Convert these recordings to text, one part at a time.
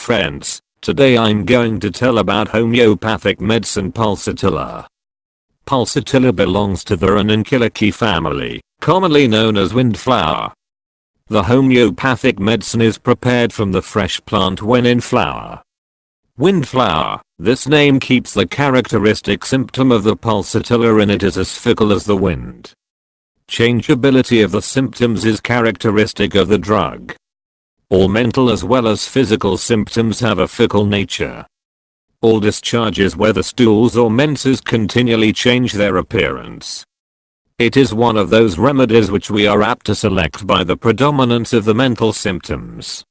Friends, today I'm going to tell about homeopathic medicine Pulsatilla. Pulsatilla belongs to the Ranunculaceae family, commonly known as windflower. The homeopathic medicine is prepared from the fresh plant when in flower. Windflower, this name keeps the characteristic symptom of the Pulsatilla in it is as fickle as the wind. Changeability of the symptoms is characteristic of the drug. All mental as well as physical symptoms have a fickle nature. All discharges whether stools or menses continually change their appearance. It is one of those remedies which we are apt to select by the predominance of the mental symptoms.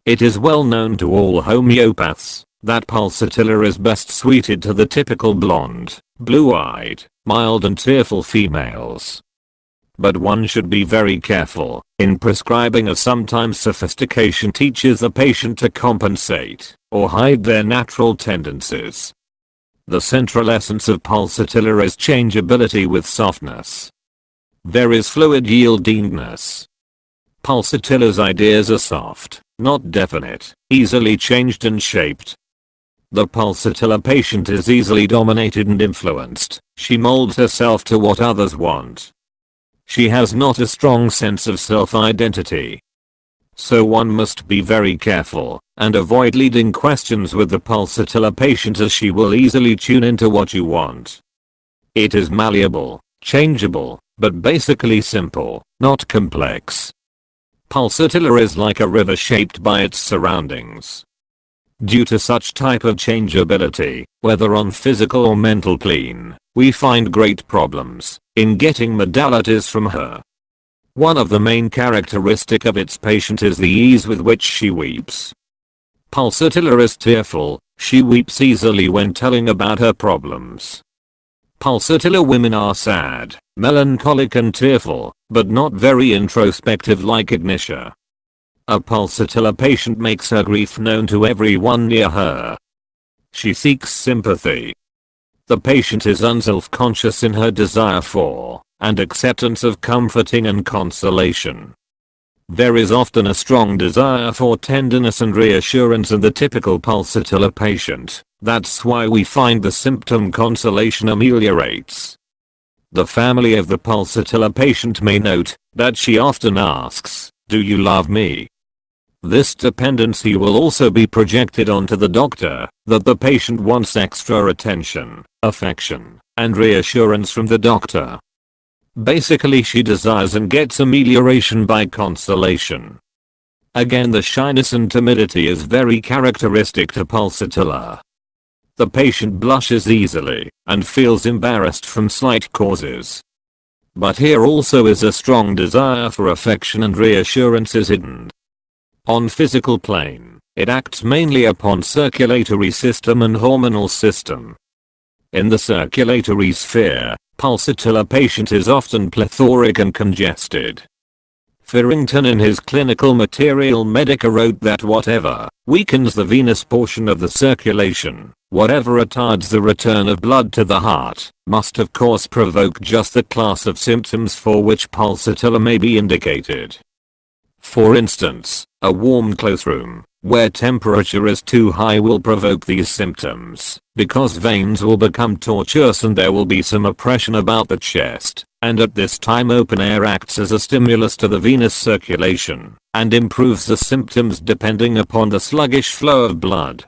It is well known to all homeopaths that Pulsatilla is best suited to the typical blonde, blue-eyed, mild and tearful females. But one should be very careful in prescribing, as sometimes sophistication teaches the patient to compensate or hide their natural tendencies. The central essence of Pulsatilla is changeability with softness. There is fluid yieldingness. Pulsatilla's ideas are soft, not definite, easily changed and shaped. The Pulsatilla patient is easily dominated and influenced. She molds herself to what others want. She has not a strong sense of self-identity. So one must be very careful and avoid leading questions with the Pulsatilla patient, as she will easily tune into what you want. It is malleable, changeable, but basically simple, not complex. Pulsatilla is like a river shaped by its surroundings. Due to such type of changeability, whether on physical or mental plane, we find great problems in getting modalities from her. One of the main characteristic of its patient is the ease with which she weeps. Pulsatilla is tearful, she weeps easily when telling about her problems. Pulsatilla women are sad, melancholic and tearful, but not very introspective like Ignitia. A Pulsatilla patient makes her grief known to everyone near her. She seeks sympathy. The patient is unself-conscious in her desire for and acceptance of comforting and consolation. There is often a strong desire for tenderness and reassurance in the typical Pulsatilla patient. That's why we find the symptom consolation ameliorates. The family of the Pulsatilla patient may note that she often asks, "Do you love me?" This dependency will also be projected onto the doctor, that the patient wants extra attention, affection, and reassurance from the doctor. Basically, she desires and gets amelioration by consolation. Again, the shyness and timidity is very characteristic to Pulsatilla. The patient blushes easily and feels embarrassed from slight causes. But here also is a strong desire for affection and reassurance is hidden. On physical plane, it acts mainly upon circulatory system and hormonal system. In the circulatory sphere, Pulsatilla patient is often plethoric and congested. Firrington in his clinical material medica wrote that whatever weakens the venous portion of the circulation, whatever retards the return of blood to the heart, must of course provoke just the class of symptoms for which Pulsatilla may be indicated. For instance, a warm close room, where temperature is too high, will provoke these symptoms, because veins will become tortuous and there will be some oppression about the chest, and at this time open air acts as a stimulus to the venous circulation, and improves the symptoms depending upon the sluggish flow of blood.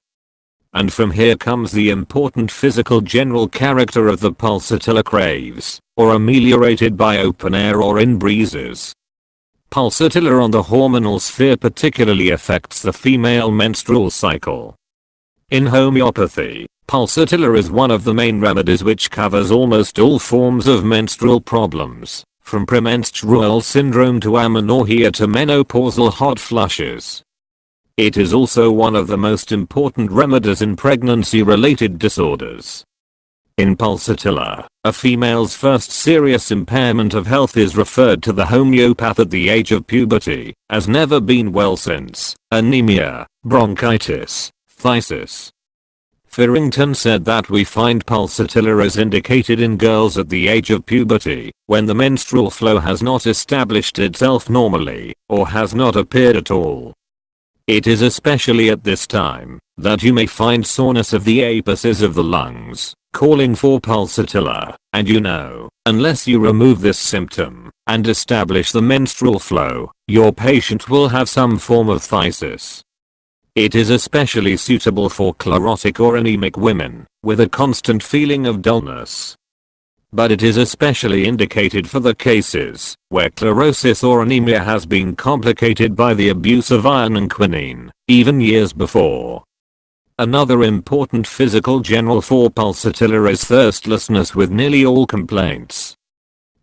And from here comes the important physical general character of the Pulsatilla craves, or ameliorated by open air or in breezes. Pulsatilla on the hormonal sphere particularly affects the female menstrual cycle. In homeopathy, Pulsatilla is one of the main remedies which covers almost all forms of menstrual problems, from premenstrual syndrome to amenorrhea to menopausal hot flushes. It is also one of the most important remedies in pregnancy-related disorders. In Pulsatilla, a female's first serious impairment of health is referred to the homeopath at the age of puberty, as never been well since, anemia, bronchitis, phthisis. Firrington said that we find Pulsatilla is indicated in girls at the age of puberty, when the menstrual flow has not established itself normally, or has not appeared at all. It is especially at this time that you may find soreness of the apices of the lungs, calling for Pulsatilla, and unless you remove this symptom and establish the menstrual flow, your patient will have some form of phthisis. It is especially suitable for chlorotic or anemic women with a constant feeling of dullness. But it is especially indicated for the cases where chlorosis or anemia has been complicated by the abuse of iron and quinine, even years before. Another important physical general for Pulsatilla is thirstlessness with nearly all complaints.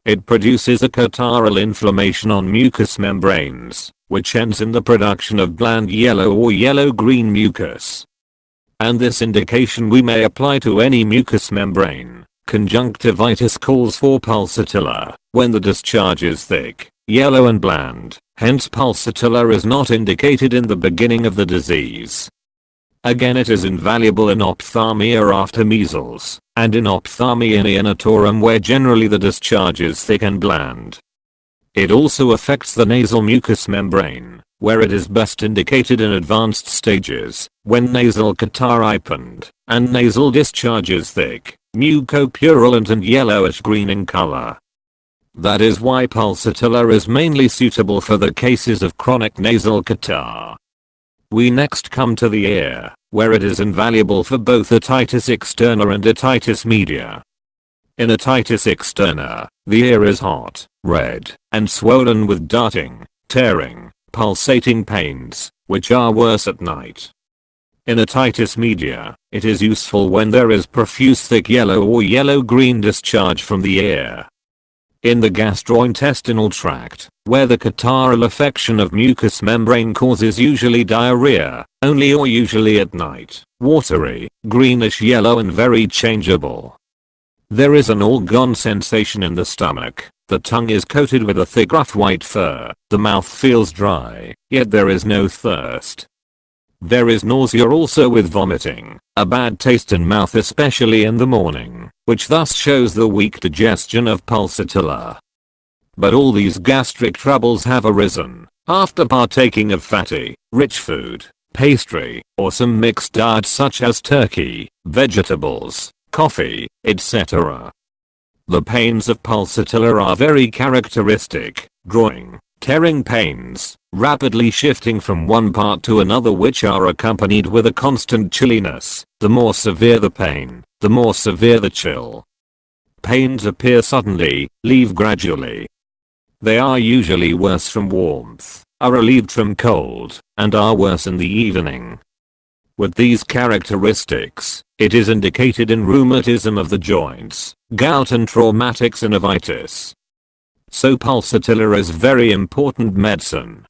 It produces a catarrhal inflammation on mucous membranes, which ends in the production of bland yellow or yellow-green mucus. And this indication we may apply to any mucous membrane. Conjunctivitis calls for Pulsatilla when the discharge is thick, yellow and bland, hence Pulsatilla is not indicated in the beginning of the disease. Again, it is invaluable in ophthalmia after measles, and in ophthalmia neonatorum where generally the discharge is thick and bland. It also affects the nasal mucous membrane, where it is best indicated in advanced stages, when nasal catarrh ripened, and nasal discharge is thick, mucopurulent and yellowish-green in color. That is why Pulsatilla is mainly suitable for the cases of chronic nasal catarrh. We next come to the ear, where it is invaluable for both otitis externa and otitis media. In otitis externa, the ear is hot, red, and swollen with darting, tearing, pulsating pains, which are worse at night. In otitis media, it is useful when there is profuse thick yellow or yellow-green discharge from the ear. In the gastrointestinal tract, where the catarrhal affection of mucous membrane causes usually diarrhea, only or usually at night, watery, greenish yellow and very changeable. There is an all-gone sensation in the stomach, the tongue is coated with a thick rough white fur, the mouth feels dry, yet there is no thirst. There is nausea also with vomiting, a bad taste in mouth especially in the morning, which thus shows the weak digestion of Pulsatilla. But all these gastric troubles have arisen after partaking of fatty, rich food, pastry, or some mixed diet such as turkey, vegetables, coffee, etc. The pains of Pulsatilla are very characteristic, drawing, tearing pains, rapidly shifting from one part to another which are accompanied with a constant chilliness. The more severe the pain, the more severe the chill. Pains appear suddenly, leave gradually. They are usually worse from warmth, are relieved from cold, and are worse in the evening. With these characteristics, it is indicated in rheumatism of the joints, gout and traumatic synovitis. So Pulsatilla is very important medicine.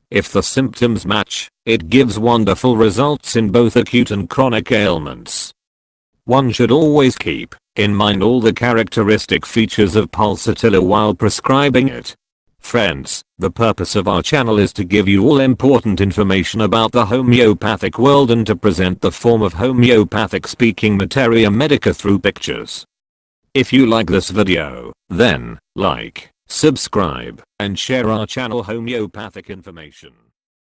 If the symptoms match, it gives wonderful results in both acute and chronic ailments. One should always keep in mind all the characteristic features of Pulsatilla while prescribing it. Friends, the purpose of our channel is to give you all important information about the homeopathic world and to present the form of homeopathic speaking materia medica through pictures. If you like this video, then like, subscribe, and share our channel homeopathic information.